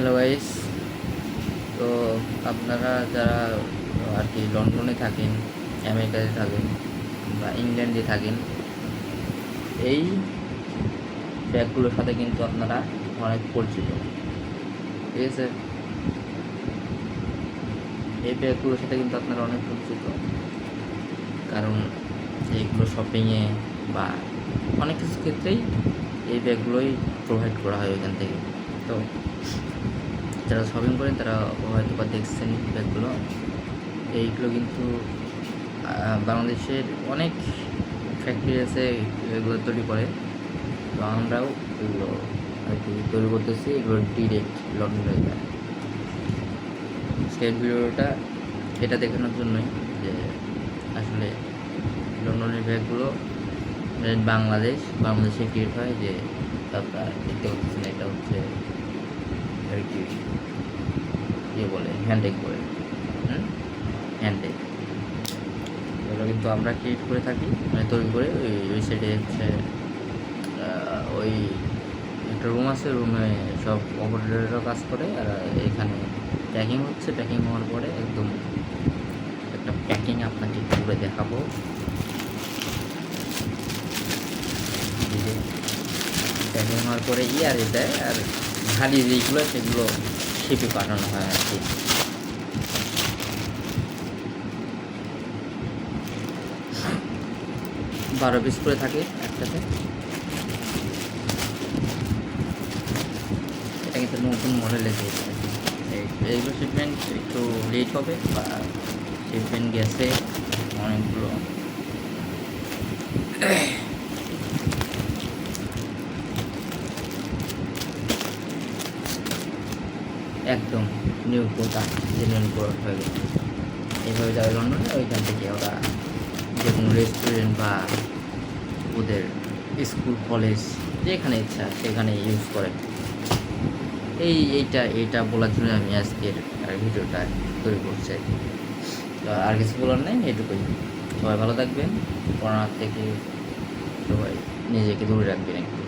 Hello guys. তো আপনারা যারা আর কি লন্ডনে থাকেন, আমেরিকাতে থাকেন বা ইংল্যান্ডে থাকেন, এই ব্যাগগুলোর সাথে কিন্তু আপনারা অনেক পরিচিত, ঠিক আছে? এই ব্যাগগুলোর সাথে কিন্তু আপনারা অনেক পরিচিত, কারণ এইগুলো শপিংয়ে বা অনেক কিছু ক্ষেত্রেই এই ব্যাগগুলোই প্রোভাইড করা হয় ওইখান থেকে। তো যারা শপিং করেন তারা হয়তো বা দেখছেন ব্যাগগুলো। এইগুলো কিন্তু বাংলাদেশের অনেক ফ্যাক্টরি আছে এগুলো তৈরি করে। তো আমরাও এগুলো আর কি তৈরি করতেছি, এগুলো ডিরেক্ট লন্ডনে যায়। সেই ভিডিওটা এটা দেখানোর জন্যই যে আসলে লন্ডনের ব্যাগগুলো বাংলাদেশে ক্রিয়েট হয়। যে আপনারা দেখতে পাচ্ছেন, এটা হচ্ছে আর কি বলে হ্যান্ডটেক বলে, হ্যান্ডটেক। এগুলো কিন্তু আমরা ক্রিয়েট করে থাকি, মানে তৈরি করে ওই সাইডে হচ্ছে ওই একটা রুম আছে, রুমে সব অপারেটররা কাজ করে। আর এখানে প্যাকিং হচ্ছে, প্যাকিং হওয়ার পরে একদম একটা প্যাকিং আপনাকে করে দেখাবো। প্যাকিং হওয়ার পরে ইয়ারে দেয়, আর ভারী যেগুলো সেগুলো শিপে পাঠানো হয় আর কি। 12 পিস করে থাকে একসাথে। এটা কিন্তু নতুন মডেলের জিনিস। এইগুলো শিপমেন্ট একটু লেট হবে, বা শিপমেন্ট গেছে অনেকগুলো। একদম নিউ প্রোডাক্ট, জেনুইন প্রোডাক্ট হয়ে গেছে। এইভাবে যাবে লন্ডনে, ওইখান থেকে ওরা যে কোনো রেস্টুরেন্ট বা ওদের স্কুল কলেজ যেখানে ইচ্ছা সেখানে ইউজ করে। এইটা বলার জন্য আমি আজকের ভিডিওটা তৈরি করছি। তো আর কিছু বলার নেই, এটুকুই। সবাই ভালো থাকবেন, করোনার থেকে সবাই নিজেকে দূরে রাখবেন একটু।